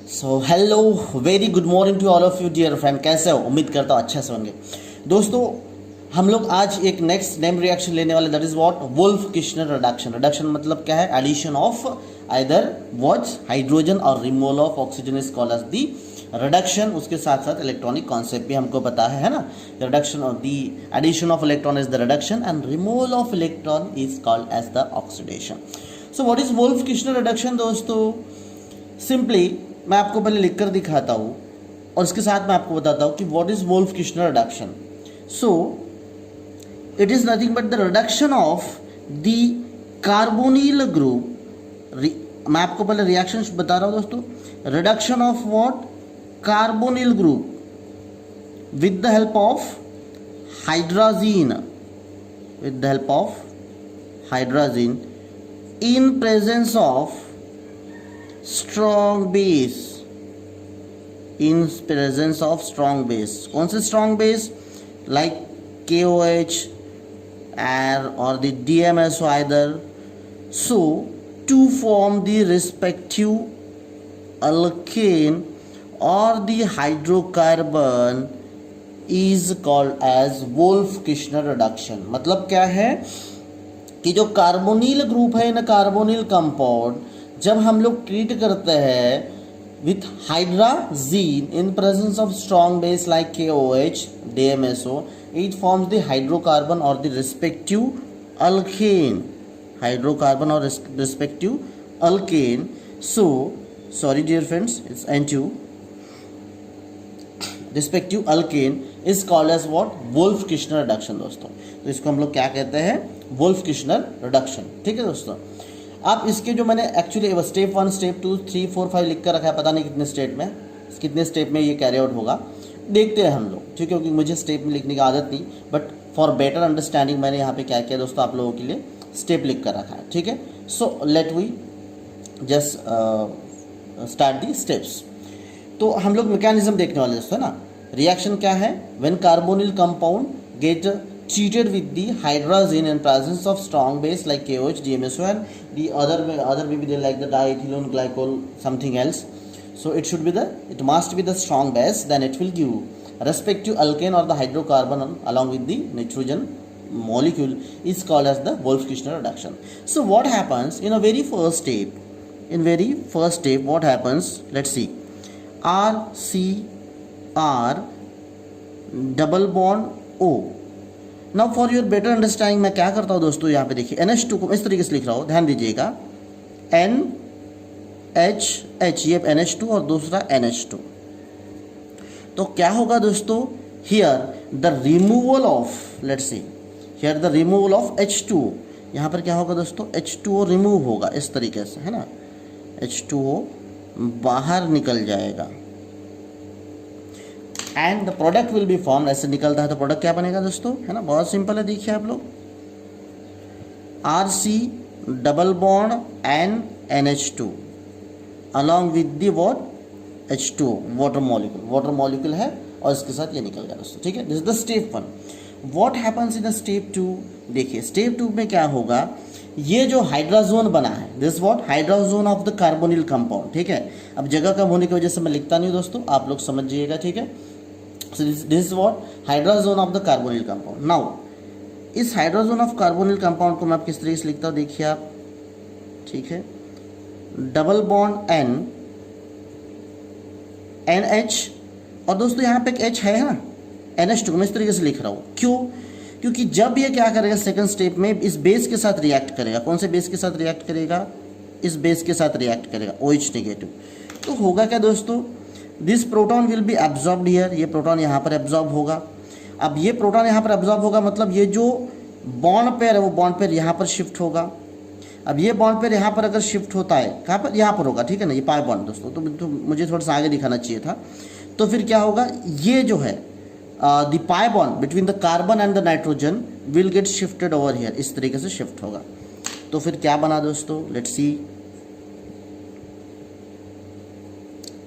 So hello, very good morning to all of you dear friend. कैसे हो? उम्मीद करता हूँ अच्छे से होंगे। दोस्तों, हम लोग आज एक नेक्स्ट नेम रिएक्शन लेने वाले, that is what, Wolff Kishner reduction. Reduction मतलब क्या है? Addition of either what hydrogen और removal of oxygen is called as the reduction. उसके साथ साथ इलेक्ट्रॉनिक कॉन्सेप्ट भी हमको पता है ना। Reduction of the addition of electron is the reduction and removal of electron is called as the oxidation. So what is Wolff Kishner reduction? दोस्तों, simply मैं आपको पहले लिखकर दिखाता हूँ और इसके साथ मैं आपको बताता हूँ कि what is Wolff Kishner reduction. So it is nothing but the reduction of the carbonyl group. मैं आपको पहले रिएक्शन बता रहा हूँ दोस्तों। Reduction of what? Carbonyl group with the help of hydrogen, with the help of hydrogen in presence of strong base, in presence of strong base। कौन से strong base? like KOH or the DMSO either। so to form the respective alkane or the hydrocarbon is called as Wolff-Kishner reduction। मतलब क्या है कि जो carbonyl group है ना, carbonyl compound, जब हम लोग ट्रीट करते हैं with hydrogen in presence of strong base like KOH, DMSO, it forms the hydrocarbon और द रिस्पेक्टिव अल्केन, हाइड्रोकार्बन और respective alkane. So sorry dear friends, it's N2, respective alkane is called as what? Wolff Kishner reduction. दोस्तों, तो इसको हम लोग क्या कहते हैं? Wolff Kishner reduction. ठीक है दोस्तों, आप इसके जो मैंने एक्चुअली स्टेप 1, स्टेप 2, 3, 4, 5 लिख कर रखा है, पता नहीं कितने स्टेप में ये कैरी आउट होगा, देखते हैं हम लोग। ठीक है, क्योंकि मुझे स्टेप में लिखने की आदत नहीं, बट फॉर बेटर अंडरस्टैंडिंग मैंने यहाँ पे क्या किया दोस्तों, आप लोगों के लिए स्टेप लिख कर रखा है। ठीक है, so let we just start the steps. तो हम लोग मैकेनिज्म देखने वाले दोस्तों ना। रिएक्शन क्या है? When carbonyl compound get treated with the hydrogen in presence of strong base like KOH, DMSO and the other maybe they like the diethylene glycol something else. So it must be the strong base, then it will give respective alkane or the hydrocarbon along with the nitrogen molecule is called as the Wolff-Kishner reduction. So what happens in a very first step? What happens? Let's see. RCR double bond O। Now for your better understanding मैं क्या करता हूँ दोस्तों, यहाँ पे देखिए NH2 को इस तरीके से लिख रहा हूँ, ध्यान दीजिएगा। NHH, ये NH2 और दूसरा NH2। तो क्या होगा दोस्तों? Here the removal of, let's see, here the removal of H2। यहाँ पर क्या होगा दोस्तों? H2O रिमूव होगा इस तरीके से, है ना। H2O बाहर निकल जाएगा and the product will be form. ऐसे निकलता है तो प्रोडक्ट क्या बनेगा दोस्तों, है ना। बहुत सिंपल है, देखिए आप लोग, RC double bond NH2 along with the what? H2O, water molecule है और इसके साथ ये निकल गया दोस्तों। ठीक है, this is the step 1। What happens in the step 2? देखिए स्टेप 2 में क्या होगा, ये जो हाइड्रोजोन बना है, this what? Hydrazone of the carbonyl compound. ठीक है, अब जगह कम होने की वजह से मैं लिखता नहीं दोस्तों, आप लोग समझिएगा। ठीक है, so this is what? Hydrazone of the carbonyl compound. Now इस हाइड्रोजोन ऑफ कार्बोनिल कंपाउंड को मैं किस तरीके से लिखता हूँ, देखिए आप। ठीक है, डबल बॉन्ड NH, और दोस्तों यहाँ पे एक H है ना, NH2 मैं इस तरीके से लिख रहा हूँ। क्यों? क्योंकि जब ये क्या करेगा सेकंड स्टेप में, इस बेस के साथ रिएक्ट करेगा। कौन से बेस के साथ रिएक्ट करेगा? इस बेस के साथ रिएक्ट करेगा, OH नेगेटिव। तो होगा क्या दोस्तों? This proton will be absorbed here, ये प्रोटॉन यहाँ पर एब्जॉर्ब होगा। अब ये प्रोटॉन यहाँ पर एब्जॉर्ब होगा, मतलब ये जो बॉन्ड पेयर है वो बॉन्ड पेयर यहाँ पर शिफ्ट होगा। अब ये बॉन्ड पेयर यहाँ पर अगर शिफ्ट होता है, कहाँ पर? यहाँ पर होगा। ठीक है ना, ये पाई बॉन्ड दोस्तों, तो मुझे थोड़ा सा आगे दिखाना चाहिए था। तो फिर क्या होगा, ये जो है the pi bond between the carbon and the nitrogen will get shifted over here, इस तरीके से शिफ्ट होगा। तो फिर क्या बना दोस्तों, लेट्स सी,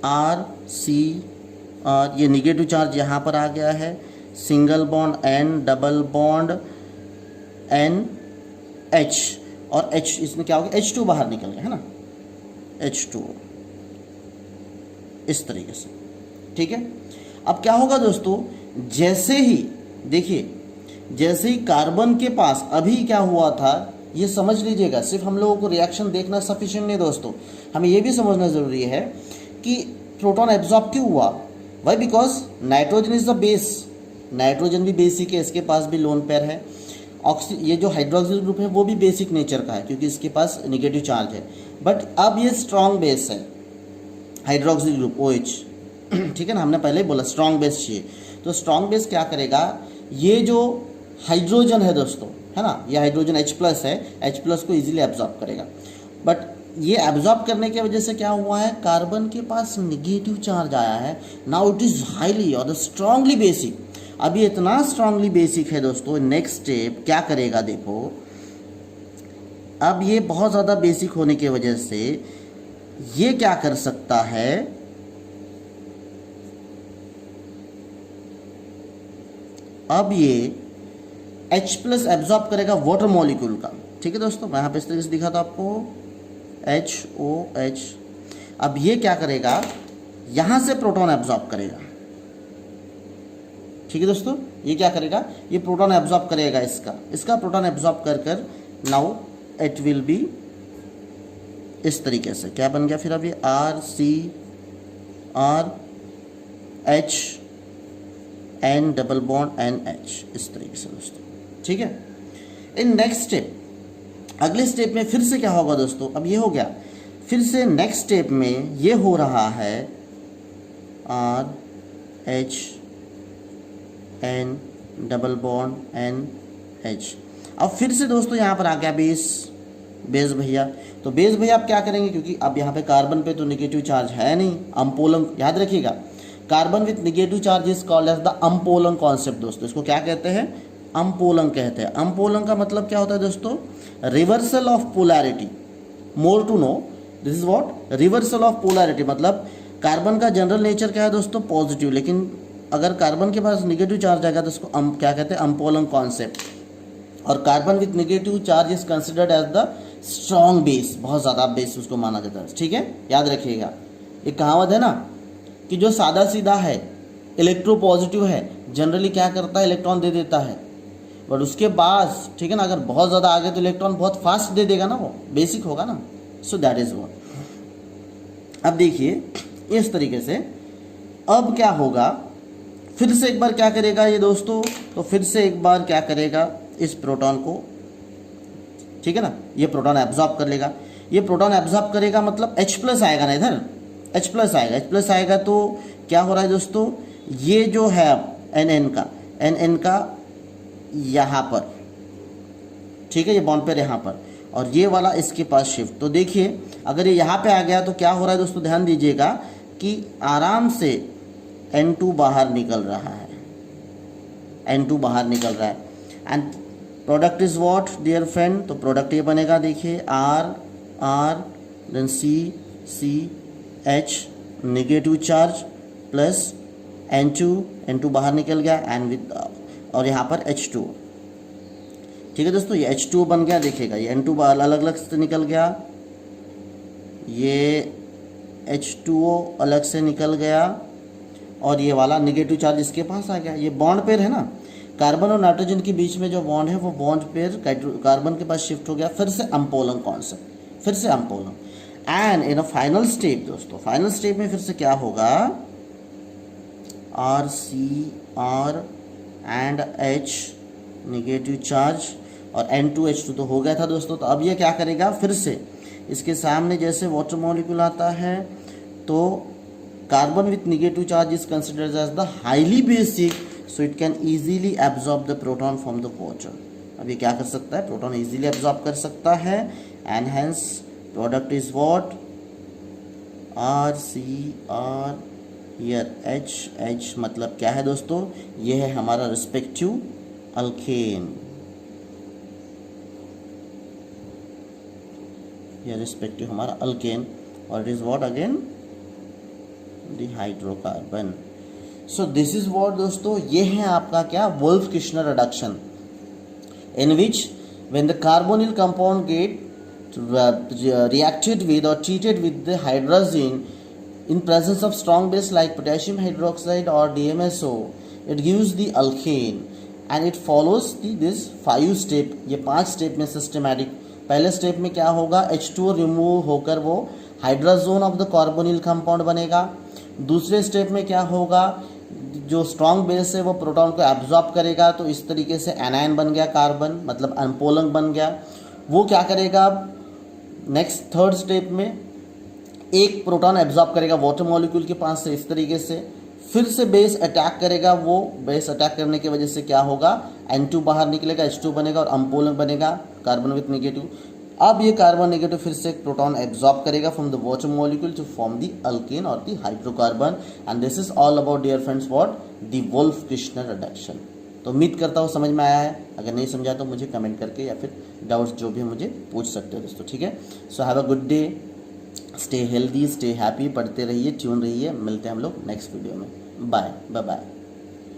RC, ये निगेटिव चार्ज यहाँ पर आ गया है, single bond N, double bond NH, और H इसमें क्या हो गया? H2 बाहर निकल गया, है ना, H2। इस तरीके से, ठीक है। अब क्या होगा दोस्तों, जैसे ही देखिए, जैसे ही कार्बन के पास अभी क्या हुआ था ये समझ लीजिएगा, सिर्फ हम लोगों को रिएक्शन देखना सफिशिएंट नहीं दोस्तों, हमें ये भी समझना ज़रूरी है कि प्रोटॉन एब्जॉर्ब क्यों हुआ। Why? Because nitrogen is the base, nitrogen भी बेसिक है, इसके पास भी लोन पेयर है। ये जो हाइड्रोक्सिल ग्रुप है वो भी बेसिक नेचर का है क्योंकि इसके पास नेगेटिव चार्ज है, बट अब ये स्ट्रॉन्ग बेस है हाइड्रोक्सिल ग्रुप OH, ठीक है ना, हमने पहले ही बोला स्ट्रॉन्ग बेस चाहिए। तो स्ट्रॉन्ग बेस क्या करेगा, ये जो हाइड्रोजन है दोस्तों, है ना, ये हाइड्रोजन H+ है, H+ को इजीली एब्जॉर्ब करेगा। बट ये एब्जॉर्ब करने की वजह से क्या हुआ है, कार्बन के पास निगेटिव चार्ज आया है। नाउ इट इज हाईली और स्ट्रांगली बेसिक। अब ये इतना स्ट्रांगली बेसिक है दोस्तों, नेक्स्ट स्टेप क्या करेगा देखो, अब ये बहुत ज़्यादा बेसिक होने की वजह से ये क्या कर सकता है, अब ये H+ एब्जॉर्ब करेगा वाटर मॉलिक्यूल का, ठीक है दोस्तों। मैं यहाँ पे इस तरीके से दिखा था आपको, HOH। अब ये क्या करेगा, यहाँ से प्रोटॉन एब्जॉर्ब करेगा, ठीक है दोस्तों। ये क्या करेगा, ये प्रोटॉन एब्जॉर्ब करेगा, इसका प्रोटॉन एब्जॉर्ब कर नाउ इट विल बी इस तरीके से, क्या बन गया फिर अभी RCRH N double bond NH, इस तरीके से दोस्तों, ठीक है। इन नेक्स्ट स्टेप, अगले स्टेप में फिर से क्या होगा दोस्तों, अब ये हो गया, फिर से नेक्स्ट स्टेप में ये हो रहा है RH N double bond NH। अब फिर से दोस्तों यहाँ पर आ गया बेस भैया। तो बेस भैया आप क्या करेंगे, क्योंकि अब यहाँ पे कार्बन पे तो निगेटिव चार्ज है नहीं, अम्पोलन, याद रखिएगा, carbon with negative charge is called as the अम्पोलन कॉन्सेप्ट दोस्तों। इसको क्या कहते हैं, अम्पोलन कहते हैं। अम्पोलन का मतलब क्या होता है दोस्तों, reversal of polarity. More to know this is what, reversal of polarity, मतलब कार्बन का जनरल नेचर क्या है दोस्तों, पॉजिटिव, लेकिन अगर कार्बन के पास निगेटिव चार्ज आएगा तो उसको क्या कहते हैं, अम्पोलन कॉन्सेप्ट। और carbon with negative charge is considered as the strong base, बहुत ज़्यादा बेस उसको माना जाता है, ठीक है, याद रखिएगा। एक कहावत है ना कि जो सादा सीधा है, इलेक्ट्रो पॉजिटिव है, जनरली क्या करता है, इलेक्ट्रॉन दे देता है, बट उसके बाद, ठीक है ना, अगर बहुत ज़्यादा आगे तो इलेक्ट्रॉन बहुत फास्ट दे देगा ना, वो बेसिक होगा ना। So that is what. अब देखिए इस तरीके से, अब क्या होगा, फिर से एक बार क्या करेगा ये दोस्तों, तो फिर से एक बार क्या करेगा, इस प्रोटॉन को, ठीक है ना, ये प्रोटॉन एब्जॉर्ब कर लेगा। ये प्रोटॉन एब्जॉर्ब करेगा मतलब H+ आएगा ना, इधर H+ आएगा, H+ आएगा तो क्या हो रहा है दोस्तों, ये जो है NN का यहाँ पर, ठीक है, ये बॉन्ड पेयर यहाँ पर, और ये वाला इसके पास शिफ्ट। तो देखिए अगर ये यहाँ पे आ गया तो क्या हो रहा है दोस्तों, ध्यान दीजिएगा कि आराम से N2 बाहर निकल रहा है, N2 बाहर निकल रहा है। And product is what dear friend, तो प्रोडक्ट ये बनेगा, देखिए R देन CH negative charge plus N2 बाहर निकल गया, एंड विद, और यहाँ पर H2, ठीक है दोस्तों, ये H2 बन गया। देखिएगा ये N2 अलग अलग से निकल गया, ये H2O अलग से निकल गया, और ये वाला निगेटिव चार्ज इसके पास आ गया। ये बॉन्ड पेयर है ना, कार्बन और नाइट्रोजन के बीच में जो बॉन्ड है वो बॉन्ड पेयर कार्बन के पास शिफ्ट हो गया। फिर से अम्पोलन कॉन्सेप्ट, फिर से अम्पोलन। And in a final step दोस्तों, फाइनल स्टेप में फिर से क्या होगा, RCR and H negative charge, और N2H2 तो हो गया था दोस्तों। तो अब ये क्या करेगा, फिर से इसके सामने जैसे वाटर मॉलिक्यूल आता है तो carbon with negative charge is considered as the highly basic, so it can easily absorb the proton from the water. अब ये क्या कर सकता है, प्रोटॉन इजीली एब्जॉर्ब कर सकता है, and hence product is what, RCR, here H मतलब क्या है दोस्तों, ये है हमारा रिस्पेक्टिव अल्केन, ये रिस्पेक्टिव हमारा अल्केन, और it is what again the hydrocarbon. So this is what दोस्तों, ये है आपका क्या, Wolff Kishner reduction, in which when the carbonyl compound get reacted with or treated with the hydrazine, In presence of strong base like potassium hydroxide or DMSO, it gives the alkane and it follows this 5 step. ये 5 step में systematic. पहले step में क्या होगा, H2O remove होकर वो hydrazone of the carbonyl compound बनेगा. दूसरे स्टेप में क्या होगा, जो स्ट्रॉन्ग बेस है वो प्रोटॉन को एब्जॉर्ब करेगा, तो इस तरीके से एनायन बन गया कार्बन, मतलब अनपोलंग बन गया. वो क्या करेगा, नेक्स्ट थर्ड स्टेप में एक प्रोटॉन एब्जॉर्ब करेगा वाटर मॉलिक्यूल के पास से इस तरीके से, फिर से बेस अटैक करेगा. वो बेस अटैक करने की वजह से क्या होगा, N2 बाहर निकलेगा, H2 बनेगा और अनपोलंग बनेगा कार्बन विथ नेगेटिव. अब ये कार्बन नेगेटिव फिर से एक प्रोटॉन एब्जॉर्ब करेगा from the water molecule to form the alkane और the hydrocarbon. And this is all about dear friends what, the Wolff Kishner reduction. तो उम्मीद करता हूँ समझ में आया है. अगर नहीं समझा तो मुझे कमेंट करके या फिर डाउट्स जो भी मुझे पूछ सकते हो दोस्तों. ठीक है. So have a good day, stay healthy, stay happy, पढ़ते रहिए, ट्यून रहिए. मिलते हैं हम लोग नेक्स्ट वीडियो में. Bye bye bye.